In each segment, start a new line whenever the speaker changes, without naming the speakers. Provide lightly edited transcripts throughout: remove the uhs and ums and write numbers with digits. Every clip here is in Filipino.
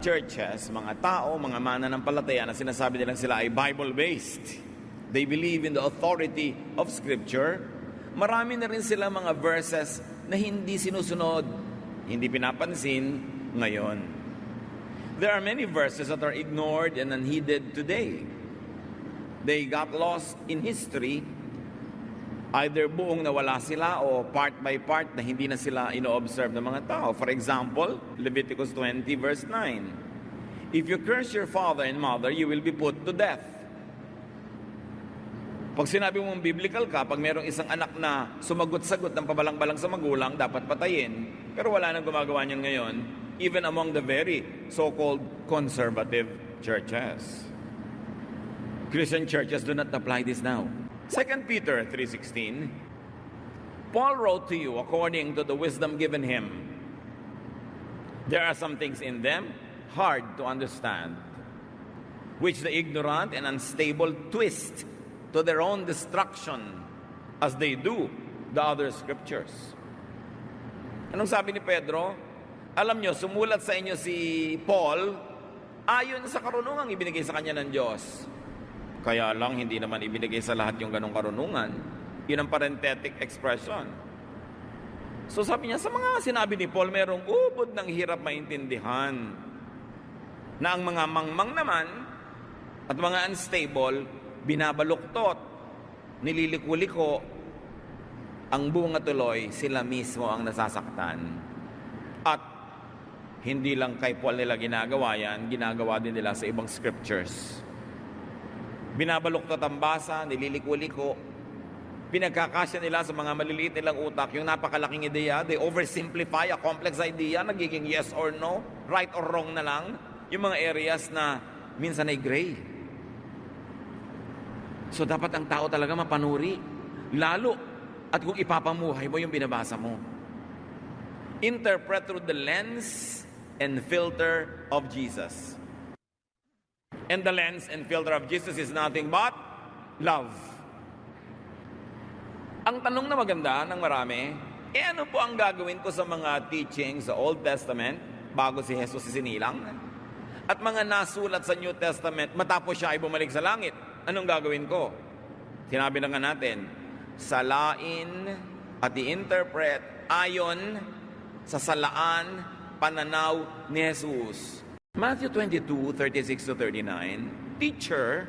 churches, mga tao, mga mananampalataya na sinasabi nilang sila ay Bible-based. They believe in the authority of Scripture. Marami na rin sila mga verses na hindi sinusunod, hindi pinapansin ngayon. There are many verses that are ignored and unheeded today. They got lost in history. Either buong nawala sila o part by part na hindi na sila ino-observe ng mga tao. For example, Leviticus 20 verse 9. If you curse your father and mother, you will be put to death. Pag sinabi mong biblical ka, pag mayroong isang anak na sumagot-sagot ng pabalang-balang sa magulang, dapat patayin. Pero wala nang gumagawa niyan ngayon, even among the very so-called conservative churches. Christian churches do not apply this now. 2 Peter 3:16, Paul wrote to you according to the wisdom given him. There are some things in them hard to understand, which the ignorant and unstable twist to their own destruction as they do the other scriptures. Anong sabi ni Pedro? Alam nyo, sumulat sa inyo si Paul ayon sa karunungang ibinigay sa kanya ng Diyos. Kaya lang, hindi naman ibinigay sa lahat yung ganong karunungan. Yun ang parenthetic expression. So sabi niya, sa mga sinabi ni Paul, merong ubod ng hirap maintindihan. Na ang mga mangmang naman, at mga unstable, binabaluktot, nililiko-liko, ang bunga tuloy, sila mismo ang nasasaktan. At hindi lang kay Paul nila ginagawa yan, ginagawa din nila sa ibang scriptures. Binabaluktot ang basa, nililiko-liko, pinagkakasya nila sa mga maliliit nilang utak, yung napakalaking ideya, they oversimplify a complex idea, nagiging yes or no, right or wrong na lang, yung mga areas na minsan ay gray. So dapat ang tao talaga mapanuri, lalo at kung ipapamuhay mo yung binabasa mo. Interpret through the lens and filter of Jesus. And the lens and filter of Jesus is nothing but love. Ang tanong na maganda ng marami, ano po ang gagawin ko sa mga teachings sa Old Testament bago si Jesus isinilang? At mga nasulat sa New Testament matapos siya ay bumalik sa langit, anong gagawin ko? Sinabi na nga natin, salain at i-interpret ayon sa salaan pananaw ni Jesus. Matthew 22, 36-39, Teacher,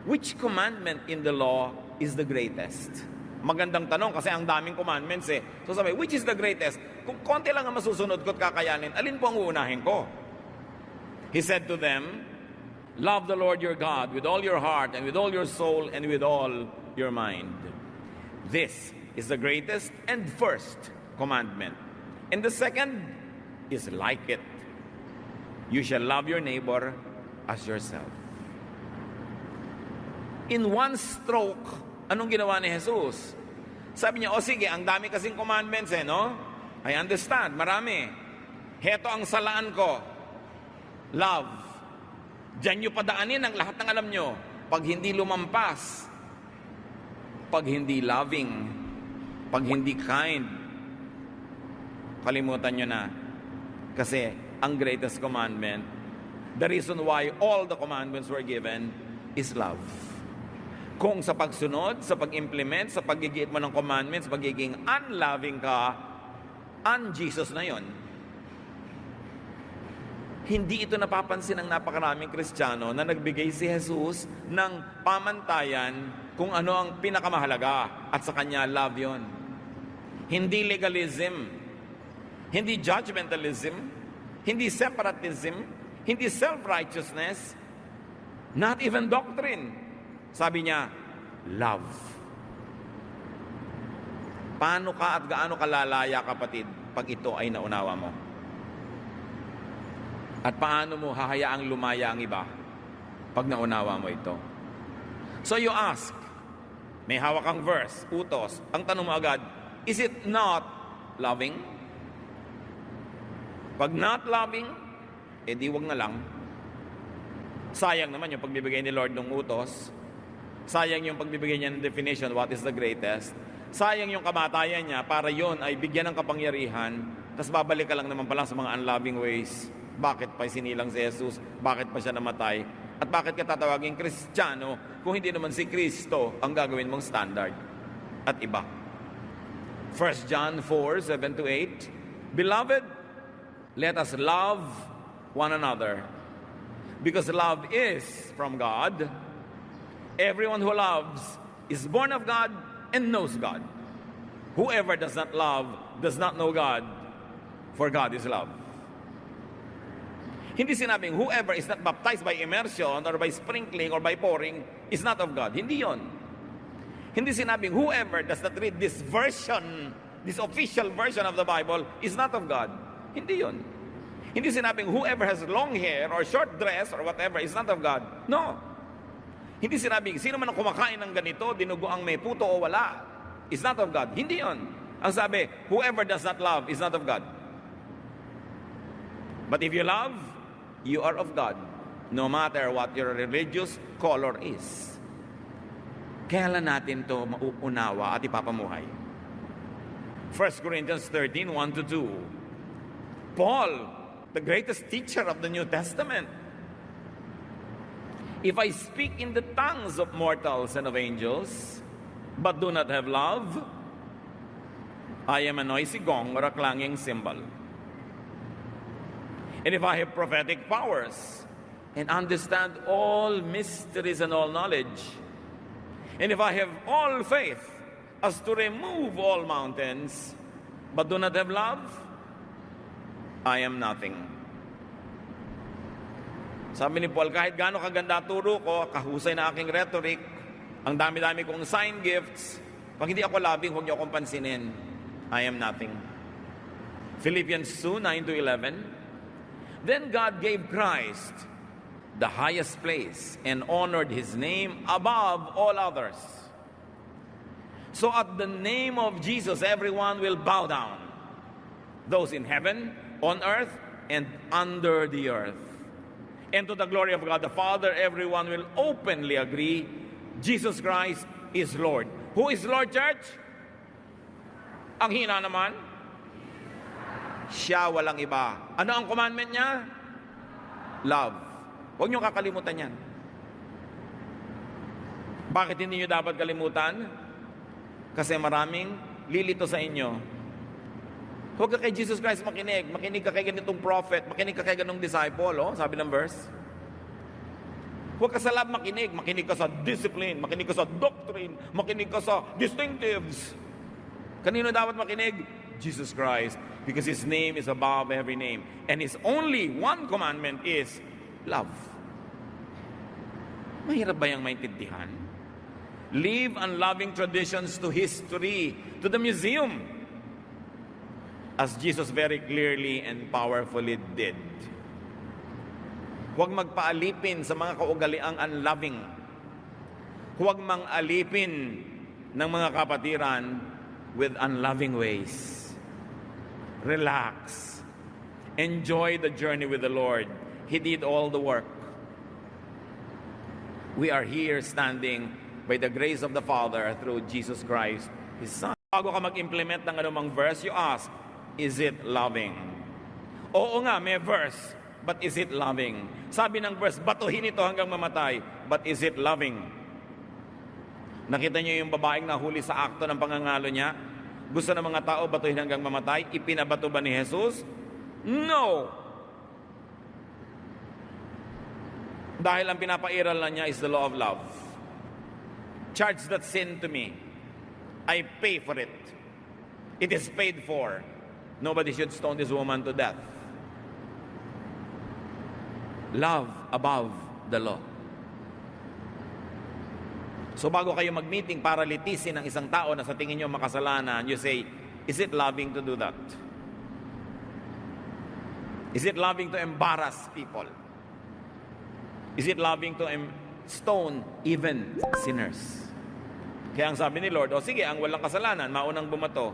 which commandment in the law is the greatest? Magandang tanong kasi ang daming commandments eh. So sabi, which is the greatest? Kung konti lang ang masusunod ko at kakayanin, alin po ang uunahin ko? He said to them, love the Lord your God with all your heart and with all your soul and with all your mind. This is the greatest and first commandment. And the second is like it. You shall love your neighbor as yourself. In one stroke, anong ginawa ni Jesus? Sabi niya, sige, ang dami kasing commandments no? I understand, marami. Heto ang salaan ko. Love. Diyan nyo padaanin ang lahat ng alam nyo. Pag hindi lumampas, pag hindi loving, pag hindi kind, kalimutan nyo na. Kasi ang greatest commandment, the reason why all the commandments were given is love. Kung sa pagsunod, sa pag-implement, sa pagigit mo ng commandments, pagiging unloving ka, un-Jesus na yon. Hindi ito napapansin ng napakaraming Kristiyano na nagbigay si Jesus ng pamantayan kung ano ang pinakamahalaga at sa kanya love yon. Hindi legalism, hindi judgmentalism, hindi separatism, hindi self-righteousness, not even doctrine. Sabi niya, love. Paano ka at gaano kalalaya, kapatid, pag ito ay naunawa mo? At paano mo hahayaang lumaya ang iba pag naunawa mo ito? So you ask, may hawak kang verse, utos, ang tanong mo agad, is it not loving? Pag not loving, di wag na lang. Sayang naman yung pagbibigay ni Lord ng utos. Sayang yung pagbibigay niya ng definition, what is the greatest. Sayang yung kamatayan niya para yon ay bigyan ng kapangyarihan, tapos babalik ka lang naman pala sa mga unloving ways. Bakit pa sinilang si Jesus? Bakit pa siya namatay? At bakit ka tatawaging Kristiyano kung hindi naman si Kristo ang gagawin mong standard at iba? 1 John 4:7-8, Beloved, let us love one another, because love is from God. Everyone who loves is born of God and knows God. Whoever does not love does not know God, for God is love. Hindi sinabing whoever is not baptized by immersion or by sprinkling or by pouring is not of God. Hindi yon. Hindi sinabing whoever does not read this version, this official version of the Bible is not of God. Hindi yon. Hindi sinabing whoever has long hair or short dress or whatever is not of God. No. Hindi sinabing sino man ang kumakain ng ganito, dinugo ang may puto o wala, is not of God. Hindi yon. Ang sabi, whoever does not love is not of God. But if you love, you are of God, no matter what your religious color is. Kaya lang natin to mauunawa at ipapamuhay. 1 Corinthians 13:1-2. Paul, the greatest teacher of the New Testament. If I speak in the tongues of mortals and of angels, but do not have love, I am a noisy gong or a clanging cymbal. And if I have prophetic powers and understand all mysteries and all knowledge, and if I have all faith as to remove all mountains, but do not have love, I am nothing. Sabi ni Paul, kahit gaano kaganda turo ko, kahusay na aking rhetoric, ang dami-dami kong sign gifts, pag hindi ako loving, huwag niyo akong pansinin. I am nothing. Philippians 2:9-11. Then God gave Christ the highest place and honored his name above all others. So at the name of Jesus, everyone will bow down. Those in heaven, on earth, and under the earth. And to the glory of God the Father, everyone will openly agree, Jesus Christ is Lord. Who is Lord, church? Ang hina naman, siya, walang iba. Ano ang commandment niya? Love. Huwag niyo kakalimutan yan. Bakit hindi niyo dapat kalimutan? Kasi maraming lilito sa inyo. Huwag ka kay Jesus Christ makinig. Makinig ka kay ganitong prophet. Makinig ka kay ganitong disciple. Oh, sabi ng verse. Huwag ka sa love makinig. Makinig ka sa discipline. Makinig ka sa doctrine. Makinig ka sa distinctives. Kanino dapat makinig? Jesus Christ. Because His name is above every name. And His only one commandment is love. Mahirap ba yung maintindihan? Leave unloving traditions to history, to the museum, as Jesus very clearly and powerfully did. Huwag magpaalipin sa mga kaugaliang unloving. Huwag mang-alipin ng mga kapatiran with unloving ways. Relax. Enjoy the journey with the Lord. He did all the work. We are here standing by the grace of the Father through Jesus Christ, His Son. Bago ka mag-implement ng anumang verse, you ask, is it loving? Oo nga, may verse, but is it loving? Sabi ng verse, batuhin ito hanggang mamatay, but is it loving? Nakita niyo yung babaeng nahuli sa akto ng pangangalo niya? Gusto ng mga tao batuhin hanggang mamatay? Ipinabato ba ni Jesus? No! Dahil ang pinapairal na niya is the law of love. Charge that sin to me. I pay for it. It is paid for. Nobody should stone this woman to death. Love above the law. So bago kayo mag-meeting para litisin ang isang tao na sa tingin nyo makasalanan, you say, is it loving to do that? Is it loving to embarrass people? Is it loving to stone even sinners? Kaya ang sabi ni Lord, o sige, ang walang kasalanan, maunang bumato.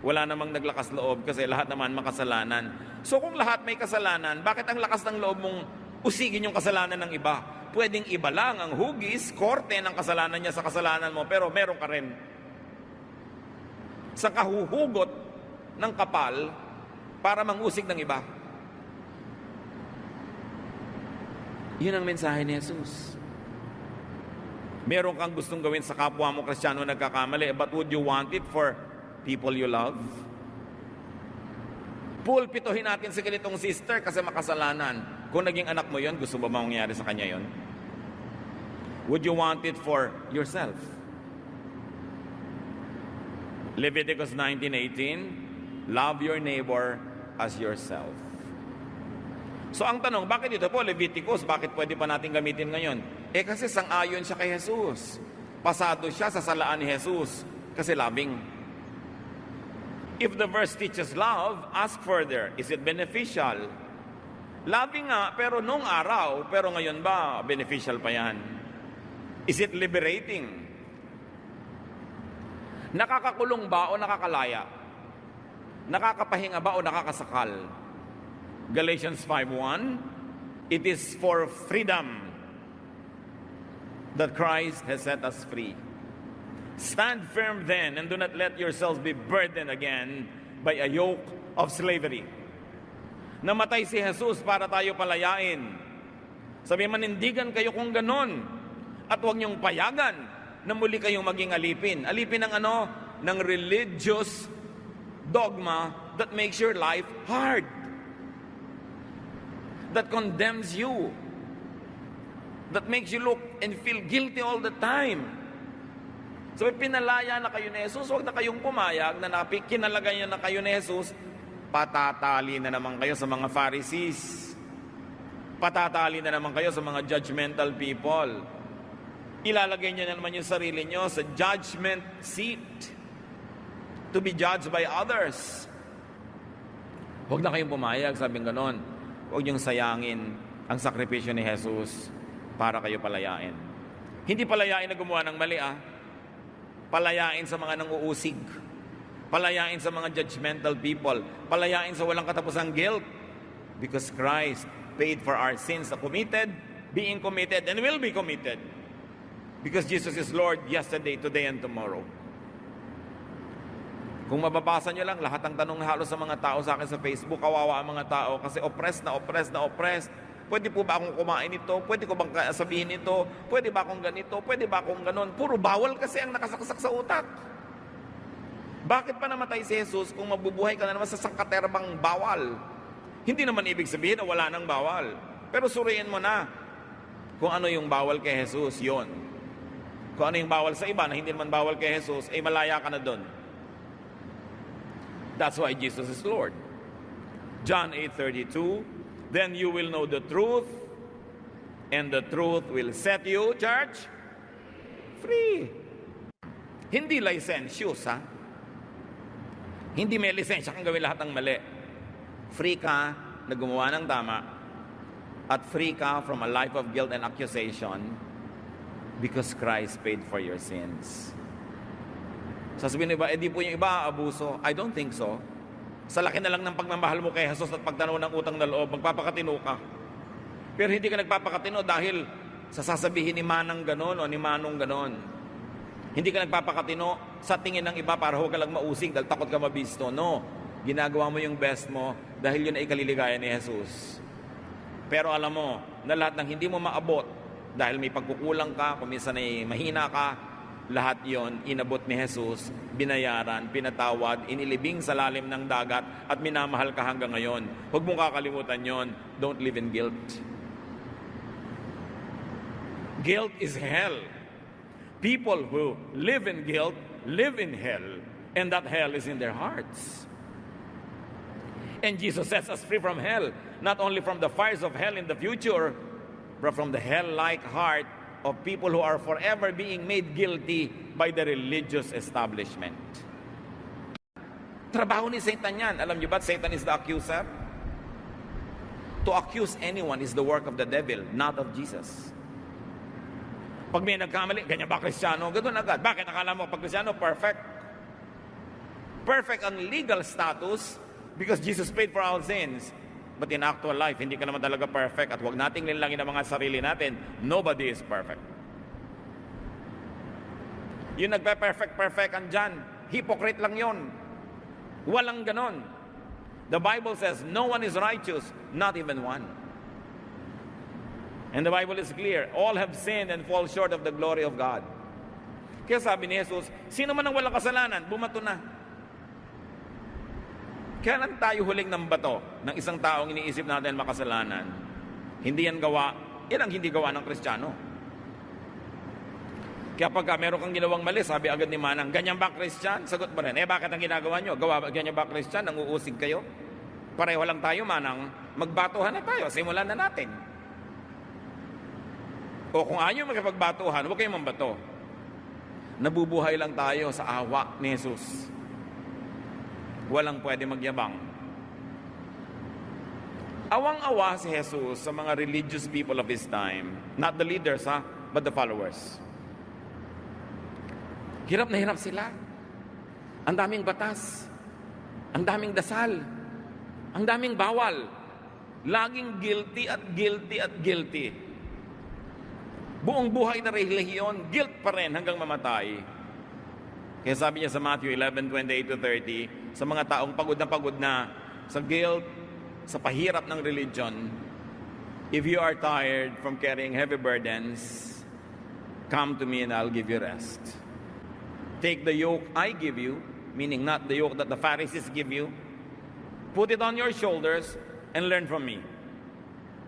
Wala namang naglakas loob kasi lahat naman makasalanan. So kung lahat may kasalanan, bakit ang lakas ng loob mong usigin yung kasalanan ng iba? Pwedeng iba lang ang hugis, korte ng kasalanan niya sa kasalanan mo, pero meron ka rin. Sa kahuhugot ng kapal para mangusig ng iba. Yun ang mensahe ni Jesus. Meron kang gustong gawin sa kapwa mo Kristiyano nagkakamali, but would you want it for people you love? Pulpituhin natin si ganitong sister kasi makasalanan. Kung naging anak mo yon, gusto ba mangyari sa kanya yon? Would you want it for yourself? Leviticus 19:18, love your neighbor as yourself. So ang tanong, bakit ito po Leviticus? Bakit pwede pa natin gamitin ngayon? Kasi sang-ayon siya kay Jesus. Pasado siya sa salaan ni Jesus kasi loving. If the verse teaches love, ask further, is it beneficial? Loving nga, pero nung araw, pero ngayon ba, beneficial pa yan? Is it liberating? Nakakakulong ba o nakakalaya? Nakakapahinga ba o nakakasakal? Galatians 5:1, it is for freedom that Christ has set us free. Stand firm then, and do not let yourselves be burdened again by a yoke of slavery. Namatay si Jesus para tayo palayain. Sabi, manindigan kayo kung ganon. At huwag niyong payagan na muli kayong maging alipin. Alipin ng ano? Ng religious dogma that makes your life hard. That condemns you. That makes you look and feel guilty all the time. So pinalaya na kayo ni Jesus, huwag na kayong pumayag na kinalagay niyo na kayo ni Jesus, patatali na naman kayo sa mga Pharisees. Patatali na naman kayo sa mga judgmental people. Ilalagay niyo na naman yung sarili niyo sa judgment seat to be judged by others. Huwag na kayong pumayag, sabing ganon. Huwag niyong sayangin ang sakripisyo ni Jesus para kayo palayain. Hindi palayain na gumawa ng mali, Palayain sa mga nanguusig. Palayain sa mga judgmental people. Palayain sa walang katapusang guilt. Because Christ paid for our sins, committed, being committed, and will be committed. Because Jesus is Lord yesterday, today, and tomorrow. Kung mababasa nyo lang, lahat ng tanong halos sa mga tao sa akin sa Facebook, kawawa ang mga tao kasi oppressed na oppressed na oppressed. Pwede po ba akong kumain ito? Pwede ko bang sabihin ito? Pwede ba akong ganito? Pwede ba akong ganon? Puro bawal kasi ang nakasaksak sa utak. Bakit pa namatay si Jesus kung mabubuhay ka na naman sa sangkaterbang bawal? Hindi naman ibig sabihin na wala nang bawal. Pero suriin mo na kung ano yung bawal kay Jesus, yon. Kung ano yung bawal sa iba na hindi naman bawal kay Jesus, malaya ka na doon. That's why Jesus is Lord. John 8:32, then you will know the truth, and the truth will set you, church, free. Hindi licentious, Hindi may lisensya kang gawin lahat ng mali. Free ka na gumawa ng tama, at free ka from a life of guilt and accusation because Christ paid for your sins. Sasabihin ng iba, di po yung iba abuso. I don't think so. Sa laki na lang ng pagmamahal mo kay Jesus at pagtanaw ng utang na loob, magpapakatino ka. Pero hindi ka nagpapakatino dahil sa sasabihin ni Manang ganon o ni Manong ganon. Hindi ka nagpapakatino sa tingin ng iba para huwag ka lang mausig dahil takot ka mabisto. No, ginagawa mo yung best mo dahil yun ay ikaliligaya ni Jesus. Pero alam mo na lahat ng hindi mo maabot dahil may pagkukulang ka, kung minsan ay mahina ka, lahat yon inabot ni Jesus, binayaran, pinatawad, inilibing sa lalim ng dagat at minamahal ka hanggang ngayon. Huwag mong kakalimutan yon. Don't live in guilt. Guilt is hell. People who live in guilt live in hell, and that hell is in their hearts. And Jesus sets us free from hell, not only from the fires of hell in the future, but from the hell-like heart of people who are forever being made guilty by the religious establishment. Trabaho ni Satan yan. Alam niyo ba, Satan is the accuser? To accuse anyone is the work of the devil, not of Jesus. Pag may nagkamali, ganyan ba Kristiyano? Ganun agad. Bakit akala mo pag Kristiyano, perfect? Perfect ang legal status because Jesus paid for our sins. But in actual life, hindi ka naman talaga perfect at huwag nating linlangin ang mga sarili natin. Nobody is perfect. Yung nagpe-perfect andyan, hypocrite lang yon. Walang ganon. The Bible says, no one is righteous, not even one. And the Bible is clear, all have sinned and fall short of the glory of God. Kaya sabi ni Jesus, sino man ang walang kasalanan, bumato na. Kailan tayo huling ng bato ng isang taong iniisip natin makasalanan? Hindi yan gawa, yan ang hindi gawa ng Kristiyano. Kaya pagka meron kang ginawang mali, sabi agad ni Manang, ganyan ba Kristyan? Sagot mo rin, bakit ang ginagawa nyo? Ganyan ba Kristyan? Nanguusig kayo? Pareho lang tayo, Manang, magbatuhan na tayo, simulan na natin. O kung ayaw magkapagbatuhan, huwag kayong mambato. Nabubuhay lang tayo sa awa ni Jesus. Walang pwede magyabang. Awang-awa si Jesus sa mga religious people of His time. Not the leaders, but the followers. Hirap na hirap sila. Ang daming batas. Ang daming dasal. Ang daming bawal. Laging guilty at guilty at guilty. Buong buhay na relihiyon, guilt pa rin hanggang mamatay. Kaya sabi niya sa Matthew 11:28-30, sa mga taong pagod na sa guilt, sa pahirap ng religion, if you are tired from carrying heavy burdens, come to me and I'll give you rest. Take the yoke I give you, meaning not the yoke that the Pharisees give you, put it on your shoulders and learn from me.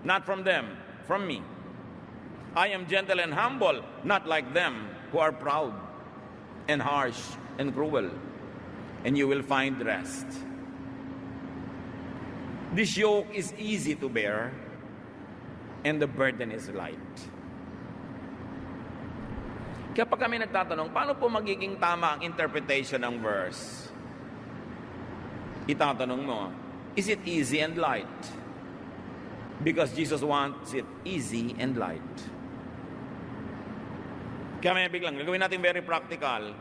Not from them, from me. I am gentle and humble, not like them who are proud and harsh and cruel, and you will find rest. This yoke is easy to bear, and the burden is light. Kaya pag kami nagtatanong, paano po magiging tama ang interpretation ng verse? Itatanong mo, is it easy and light? Because Jesus wants it easy and light. Kaya may biglang, gagawin natin very practical.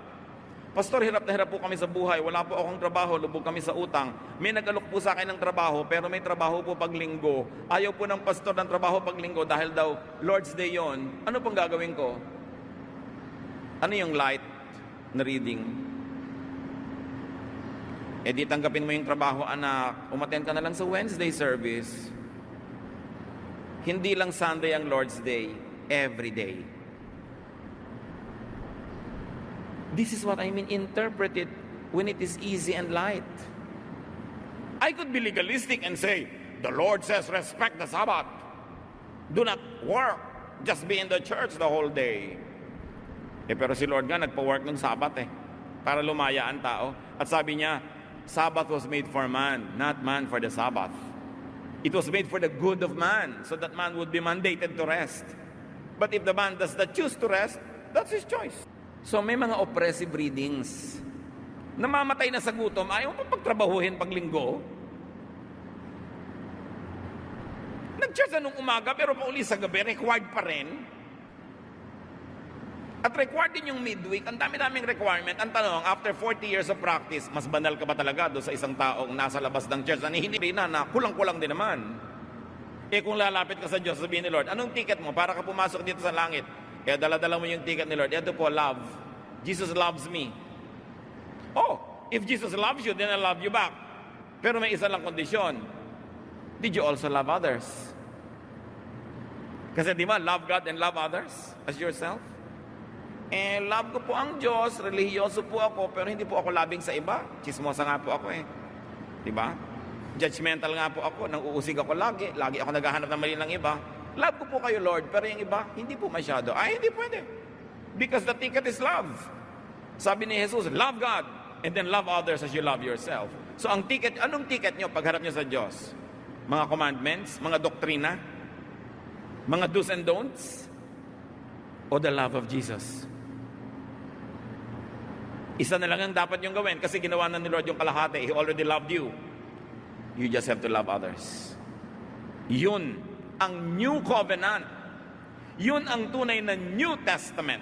Pastor, hirap na hirap po kami sa buhay. Wala po akong trabaho, lubog kami sa utang. May nag-alok po sa akin ng trabaho, pero may trabaho po pag linggo. Ayaw po ng pastor ng trabaho pag linggo dahil daw Lord's Day yon. Ano pong gagawin ko? Ano yung light na reading? Eh di tanggapin mo yung trabaho, anak. Umattend ka na lang sa Wednesday service. Hindi lang Sunday ang Lord's Day, every day. This is what I mean, interpret it when it is easy and light. I could be legalistic and say, the Lord says respect the Sabbath. Do not work. Just be in the church the whole day. Pero si Lord nga nagpa-work ng Sabbath para lumaya ang tao. At sabi niya, Sabbath was made for man, not man for the Sabbath. It was made for the good of man, so that man would be mandated to rest. But if the man does not choose to rest, that's his choice. So may mga oppressive readings. Namamatay na sa gutom, ayaw mo pagtrabahuhin pag linggo. Nag-church na nung umaga, pero pauli sa gabi, required pa rin. At required din yung midweek. Ang dami-daming requirement. Ang tanong, after 40 years of practice, mas banal ka ba talaga doon sa isang taong nasa labas ng church na hindi na kulang-kulang din naman. Kung lalapit ka sa Diyos, sabihin ni Lord, anong ticket mo para ka pumasok dito sa langit? Kaya dala-dala mo yung ticket ni Lord. Ito po, love. Jesus loves me. Oh, if Jesus loves you, then I love you back. Pero may isa lang kondisyon. Did you also love others? Kasi di ba, love God and love others as yourself? Love ko po ang Diyos, religyoso po ako, pero hindi po ako labing sa iba. Chismosa nga po ako Di ba? Judgmental nga po ako, nang uusig ako lagi. Lagi ako naghahanap ng mali ng iba. Love ko po kayo, Lord, pero yung iba, hindi po masyado. Ay, hindi pwede. Because the ticket is love. Sabi ni Jesus, love God, and then love others as you love yourself. So ang ticket, anong ticket nyo pagharap nyo sa Diyos? Mga commandments, mga doktrina, mga do's and don'ts, o the love of Jesus? Isa na lang ang dapat yung gawin kasi ginawa na ni Lord yung kalahati. He already loved you. You just have to love others. Yun ang New Covenant. Yun ang tunay na New Testament.